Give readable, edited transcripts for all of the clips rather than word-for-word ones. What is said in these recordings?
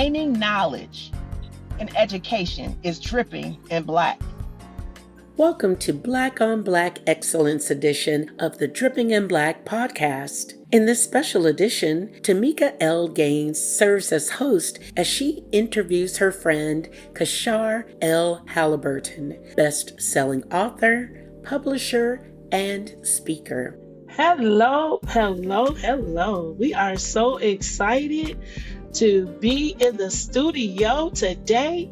gaining knowledge and education is dripping in Black. Welcome to Black on Black Excellence edition of the Dripping in Black podcast. In this special edition, Tamika L serves as host as she interviews her friend Queashar L. Halliburton, best-selling author, publisher, and speaker. Hello, hello, hello. We are so excited to be in the studio today.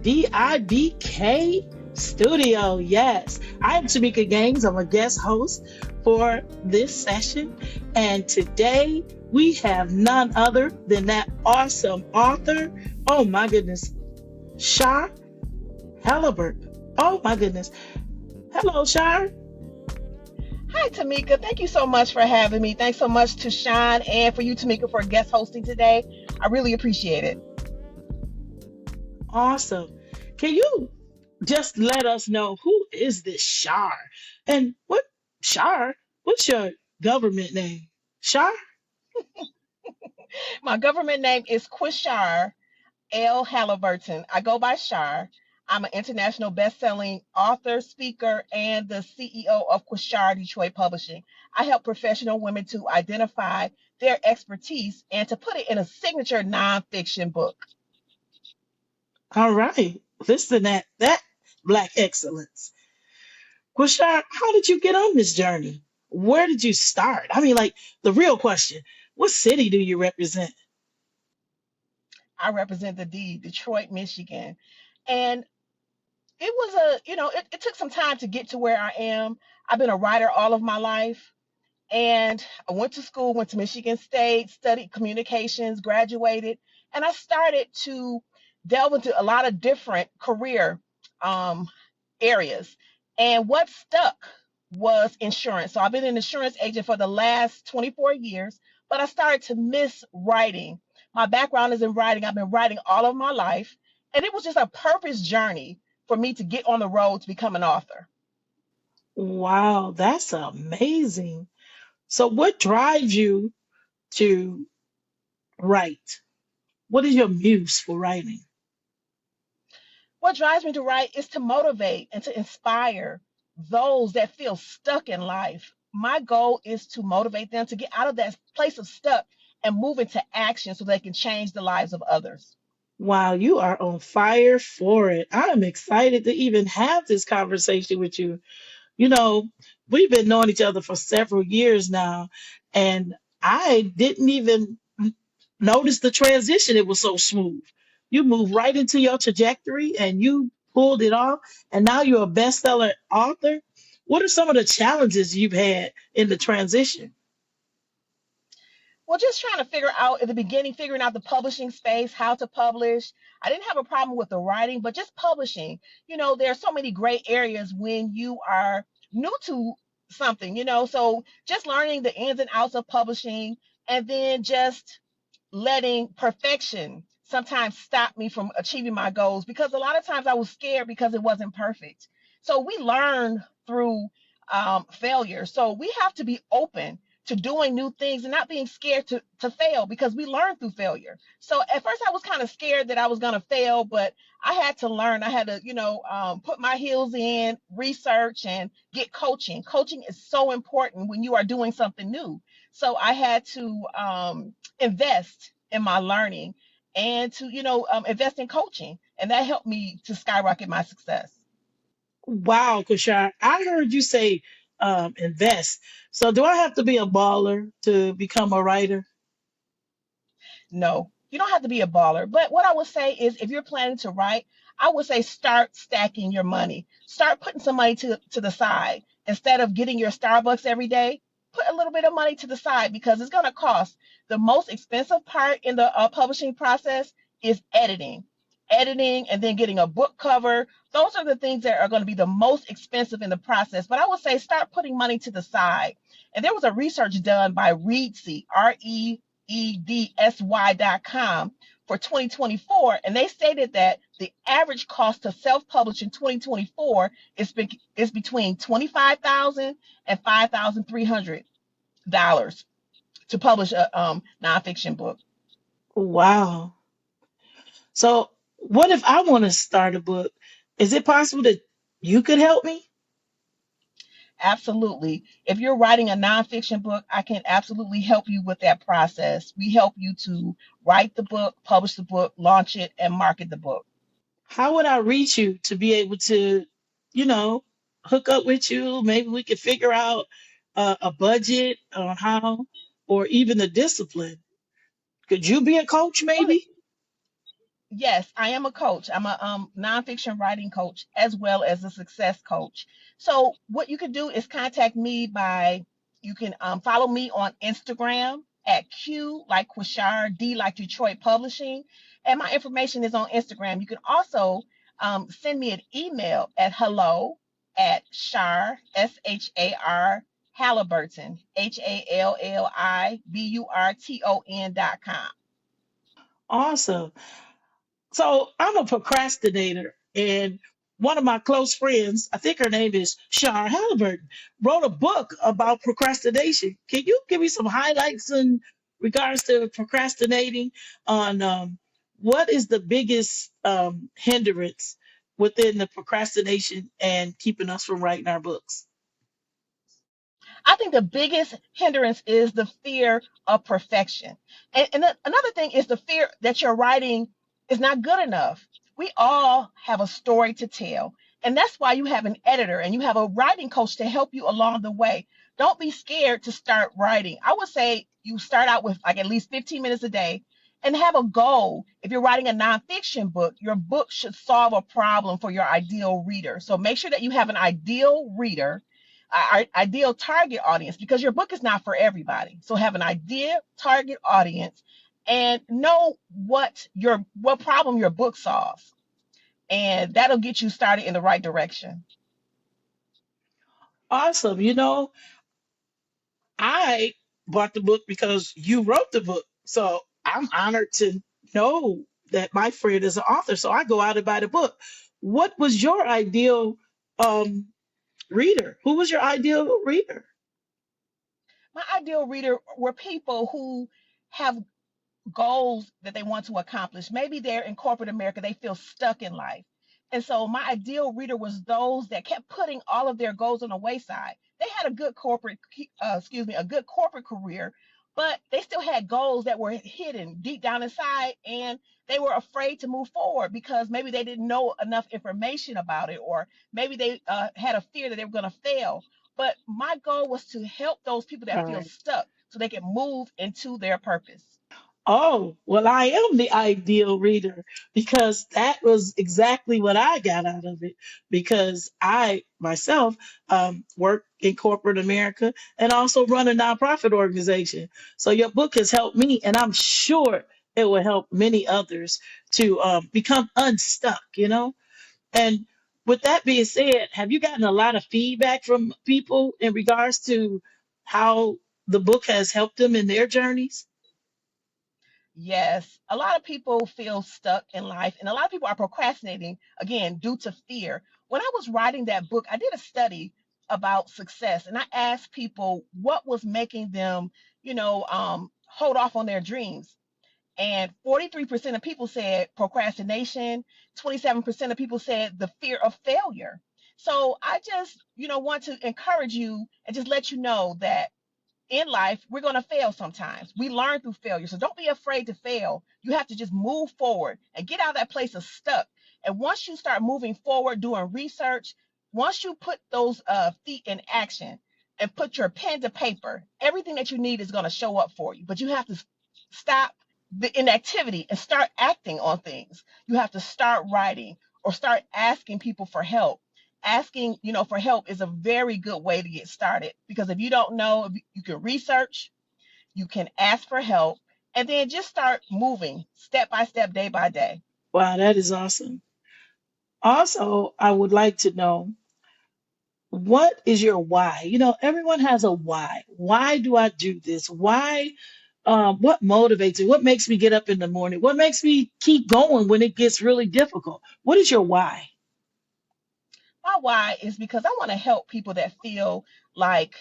DIBK Studio, yes. I am Tamika Gaines. I'm a guest host for this session. And today we have none other than that awesome author. Oh my goodness. Shar Halliburton. Oh my goodness. Hello, Shar. Hi, Tamika. Thank you so much for having me. Thanks so much to Sean and for you, Tamika, for guest hosting today. I really appreciate it. Awesome. Can you just let us know who is this Shar? And what's your government name? Shar? My government name is Queashar L. Halliburton. I go by Shar. I'm an international best-selling author, speaker, and the CEO of Queashar Detroit Publishing. I help professional women to identify their expertise and to put it in a signature nonfiction book. All right. Listen to that Black excellence. Well, Shar, how did you get on this journey? Where did you start? I mean, like the real question, what city do you represent? I represent the D, Detroit, Michigan. And it was it took some time to get to where I am. I've been a writer all of my life. And I went to school, went to Michigan State, studied communications, graduated, and I started to delve into a lot of different career um, areas. And what stuck was insurance. So I've been an insurance agent for the last 24 years, but I started to miss writing. My background is in writing. I've been writing all of my life, and it was just a purpose journey for me to get on the road to become an author. Wow, that's amazing. So, what drives you to write? What is your muse for writing? What drives me to write is to motivate and to inspire those that feel stuck in life. My goal is to motivate them to get out of that place of stuck and move into action so they can change the lives of others. Wow, you are on fire for it. I am excited to even have this conversation with you. You know, we've been knowing each other for several years now, and I didn't even notice the transition. It was so smooth. You moved right into your trajectory and you pulled it off, and now you're a bestseller author. What are some of the challenges you've had in the transition? Well, just trying to figure out at the beginning, figuring out the publishing space, how to publish. I didn't have a problem with the writing, but just publishing. There are so many gray areas when you are new to something, so just learning the ins and outs of publishing and then just letting perfection sometimes stop me from achieving my goals because a lot of times I was scared because it wasn't perfect. So we learn through failure. So we have to be open to doing new things and not being scared to fail because we learn through failure. So at first I was kind of scared that I was going to fail, but I had to learn. I had to, put my heels in, research, and get coaching. Coaching is so important when you are doing something new. So I had to invest in my learning and to invest in coaching, and that helped me to skyrocket my success. Wow, Kushar, I heard you say invest. So do I have to be a baller to become a writer? No, you don't have to be a baller, but what I would say is if you're planning to write, I would say start stacking your money. Start putting some money to the side instead of getting your Starbucks every day. Put a little bit of money to the side because it's going to cost. The most expensive part in the publishing process is editing and then getting a book cover. Those are the things that are going to be the most expensive in the process, but I would say start putting money to the side. And there was a research done by Reedsy, reedsy.com for 2024, and they stated that the average cost to self-publish in 2024 is between $25,000 and $5,300 to publish a nonfiction book. Wow. So, what if I want to start a book? Is it possible that you could help me? Absolutely. If you're writing a nonfiction book, I can absolutely help you with that process. We help you to write the book, publish the book, launch it, and market the book. How would I reach you to be able to, you know, hook up with you? Maybe we could figure out a budget on how, or even the discipline. Could you be a coach, Well, maybe? yes, I am a coach. I'm a nonfiction writing coach as well as a success coach. So what you can do is contact me by you can follow me on Instagram at Q like Queashar, D like Detroit Publishing, and my information is on Instagram. You can also send me an email at hello at Shar Shar Halliburton HALLIBURTON.com. Awesome. So I'm a procrastinator, and one of my close friends, I think her name is Shar Halliburton, wrote a book about procrastination. Can you give me some highlights in regards to procrastinating on what is the biggest hindrance within the procrastination and keeping us from writing our books? I think the biggest hindrance is the fear of perfection. Another thing is the fear that your writing is not good enough. We all have a story to tell. And that's why you have an editor and you have a writing coach to help you along the way. Don't be scared to start writing. I would say you start out with like at least 15 minutes a day and have a goal. If you're writing a nonfiction book, your book should solve a problem for your ideal reader. So make sure that you have an ideal reader, our ideal target audience, because your book is not for everybody. So have an ideal target audience and know what problem your book solves, and that'll get you started in the right direction. Awesome. I bought the book because you wrote the book. So I'm honored to know that my friend is an author. So I go out and buy the book. What was your ideal um, reader? Who was your ideal reader? My ideal reader were people who have goals that they want to accomplish. Maybe they're in corporate America, they feel stuck in life. And so my ideal reader was those that kept putting all of their goals on the wayside. They had a good a good corporate career, but they still had goals that were hidden deep down inside, and they were afraid to move forward because maybe they didn't know enough information about it, or maybe they had a fear that they were going to fail. But my goal was to help those people that All feel right. stuck so they can move into their purpose. Oh, well, I am the ideal reader because that was exactly what I got out of it. Because I myself work in corporate America and also run a nonprofit organization. So your book has helped me, and I'm sure it will help many others to become unstuck. And with that being said, have you gotten a lot of feedback from people in regards to how the book has helped them in their journeys? Yes, a lot of people feel stuck in life, and a lot of people are procrastinating again due to fear. When I was writing that book, I did a study about success, and I asked people what was making them, hold off on their dreams. And 43% of people said procrastination, 27% of people said the fear of failure. So I just, want to encourage you and just let you know that in life, we're going to fail sometimes. We learn through failure. So don't be afraid to fail. You have to just move forward and get out of that place of stuck. And once you start moving forward, doing research, once you put those feet in action and put your pen to paper, everything that you need is going to show up for you. But you have to stop the inactivity and start acting on things. You have to start writing or start asking people for help. Asking, for help is a very good way to get started, because if you don't know, you can research, you can ask for help, and then just start moving step by step, day by day. Wow, that is awesome. Also, I would like to know, what is your why? Everyone has a why. Why do I do this? Why? What motivates me? What makes me get up in the morning? What makes me keep going when it gets really difficult? What is your why? My why is because I want to help people that feel like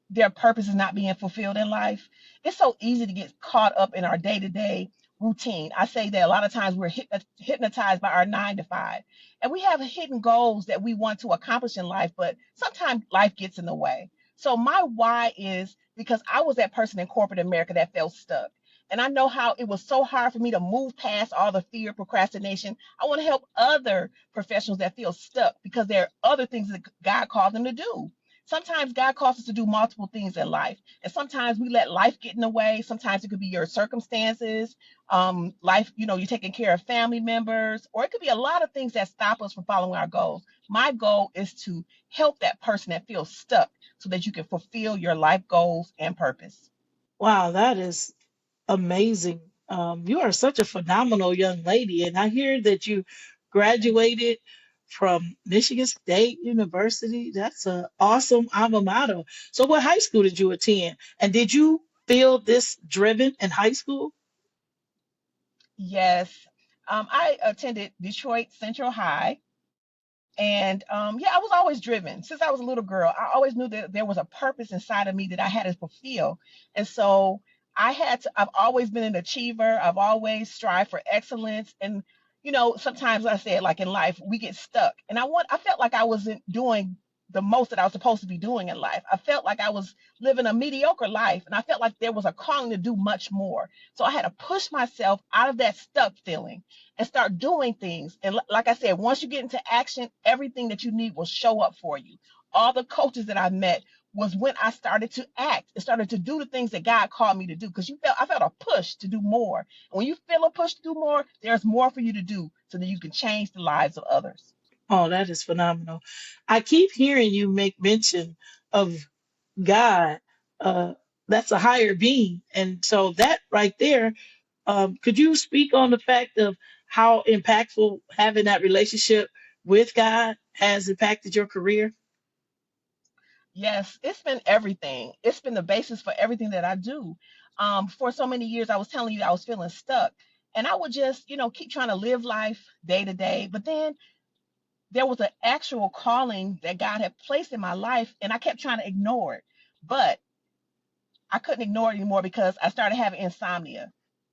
their purpose is not being fulfilled in life. It's so easy to get caught up in our day to day, routine. I say that a lot of times we're hypnotized by our 9 to 5, and we have hidden goals that we want to accomplish in life, but sometimes life gets in the way. So my why is because I was that person in corporate America that felt stuck. And I know how it was so hard for me to move past all the fear, procrastination. I want to help other professionals that feel stuck because there are other things that God called them to do. Sometimes God calls us to do multiple things in life. And sometimes we let life get in the way. Sometimes it could be your circumstances, life, you're taking care of family members, or it could be a lot of things that stop us from following our goals. My goal is to help that person that feels stuck so that you can fulfill your life goals and purpose. Wow, that is amazing. You are such a phenomenal young lady, and I hear that you graduated from Michigan State University. That's an awesome alma mater. So, what high school did you attend? And did you feel this driven in high school? Yes. I attended Detroit Central High. And yeah, I was always driven since I was a little girl. I always knew that there was a purpose inside of me that I had to fulfill. And so I've always been an achiever. I've always strived for excellence. And, sometimes I said, like in life, we get stuck. And I felt like I wasn't doing the most that I was supposed to be doing in life. I felt like I was living a mediocre life. And I felt like there was a calling to do much more. So I had to push myself out of that stuck feeling and start doing things. And like I said, once you get into action, everything that you need will show up for you. All the coaches that I met was when I started to act and started to do the things that God called me to do. Because I felt a push to do more. And when you feel a push to do more, there's more for you to do so that you can change the lives of others. Oh, that is phenomenal. I keep hearing you make mention of God. Uh, that's a higher being. And so that right there, could you speak on the fact of how impactful having that relationship with God has impacted your career? Yes, it's been everything. It's been the basis for everything that I do. For so many years, I was telling you I was feeling stuck. And I would just, keep trying to live life day to day. But then there was an actual calling that God had placed in my life, and I kept trying to ignore it. But I couldn't ignore it anymore because I started having insomnia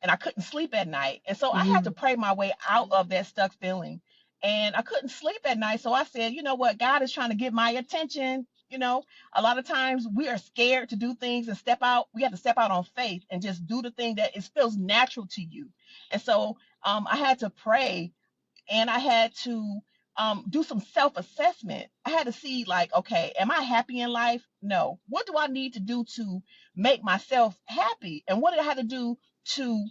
and I couldn't sleep at night. And so I had to Mhm. pray my way out of that stuck feeling. And I couldn't sleep at night. So I said, you know what? God is trying to get my attention. A lot of times we are scared to do things and step out. We have to step out on faith and just do the thing that it feels natural to you. And so I had to pray, and I had to do some self assessment. I had to see, like, okay, am I happy in life? No. What do I need to do to make myself happy? And what did I have to do to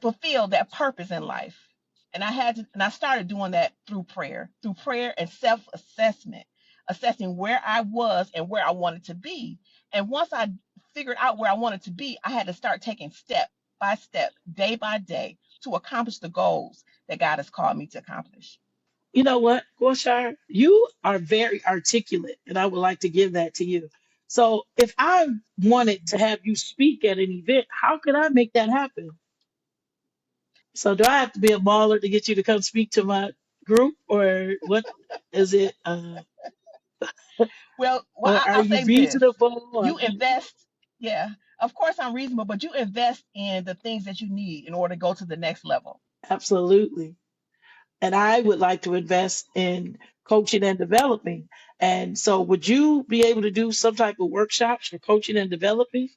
fulfill that purpose in life? And I started doing that through prayer and self assessment, assessing where I was and where I wanted to be. And once I figured out where I wanted to be, I had to start taking step by step, day by day, to accomplish the goals that God has called me to accomplish. You know what, Queashar? You are very articulate, and I would like to give that to you. So, if I wanted to have you speak at an event, how could I make that happen? So, do I have to be a baller to get you to come speak to my group, or what is it? Well, Or are I'll you say this: reasonable? you invest. Yeah, of course I'm reasonable, but you invest in the things that you need in order to go to the next level. Absolutely. And I would like to invest in coaching and developing. And so, would you be able to do some type of workshops for coaching and developing?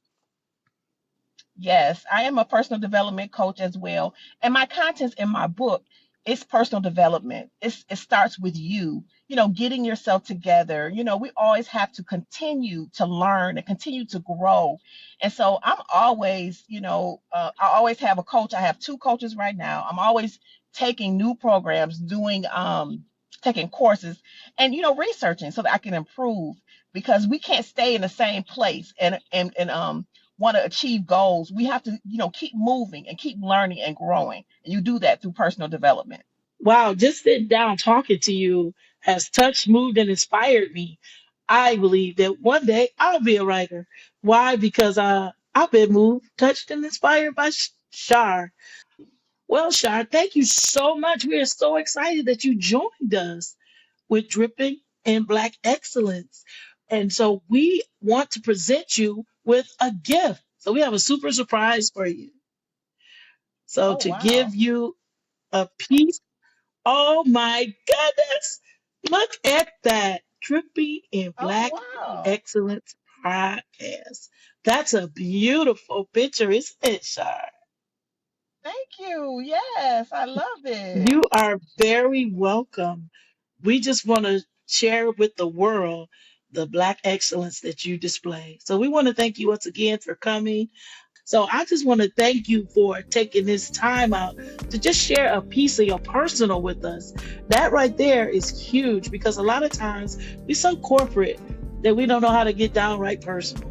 Yes, I am a personal development coach as well. And my contents in my book, it's personal development. It starts with you, getting yourself together. We always have to continue to learn and continue to grow. And so I'm always, I always have a coach. I have two coaches right now. I'm always taking new programs, taking courses, and, researching so that I can improve, because we can't stay in the same place and want to achieve goals. We have to, keep moving and keep learning and growing. And you do that through personal development. Wow, just sitting down talking to you has touched, moved, and inspired me. I believe that one day I'll be a writer. Why? Because I've been moved, touched, and inspired by Shar. Well, Shar, thank you so much. We are so excited that you joined us with Dripping in Black Excellence. And so we want to present you with a gift. So we have a super surprise for you. So Oh, to give wow. you a piece, oh my goodness, look at that. Dripping in Oh, Black wow. Excellence podcast. That's a beautiful picture, isn't it, Shar? Thank you. Yes, I love it. You are very welcome. We just want to share with the world the Black excellence that you display. So we want to thank you once again for coming. So I just want to thank you for taking this time out to just share a piece of your personal with us. That right there is huge because a lot of times we're so corporate that we don't know how to get downright personal.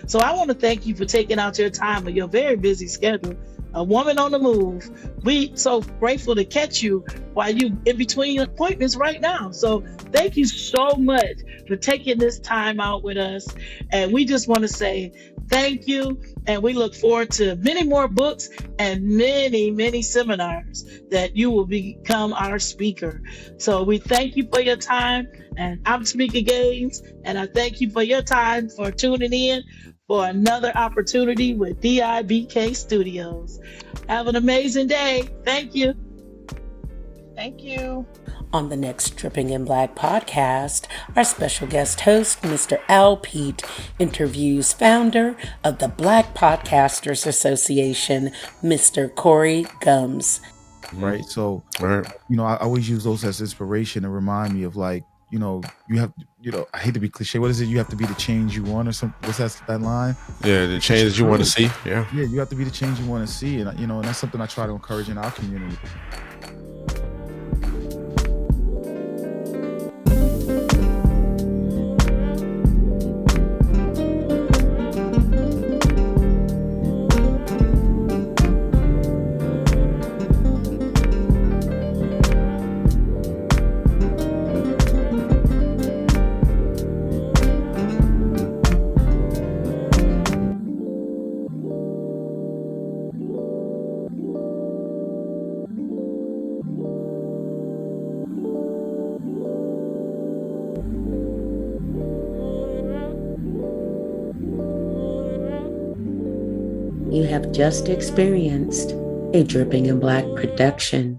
So I want to thank you for taking out your time of your very busy schedule. A woman on the move. We so grateful to catch you while you in between appointments right now. So thank you so much for taking this time out with us. And we just want to say thank you. And we look forward to many more books and many, many seminars that you will become our speaker. So we thank you for your time. And I'm Tamika Gaines, and I thank you for your time for tuning in for another opportunity with DIBK Studios. Have an amazing day. Thank you. Thank you. On the next Dripping in Black podcast, our special guest host, Mr. Al Pete, interviews founder of the Black Podcasters Association, Mr. Corey Gums. Right. So, I always use those as inspiration to remind me of like, you have, I hate to be cliche. What is it? You have to be the change you want or something. What's that line? Yeah, the change that you want to see. Yeah. Yeah, you have to be the change you want to see. And, and that's something I try to encourage in our community. You have just experienced a Dripping in Black production.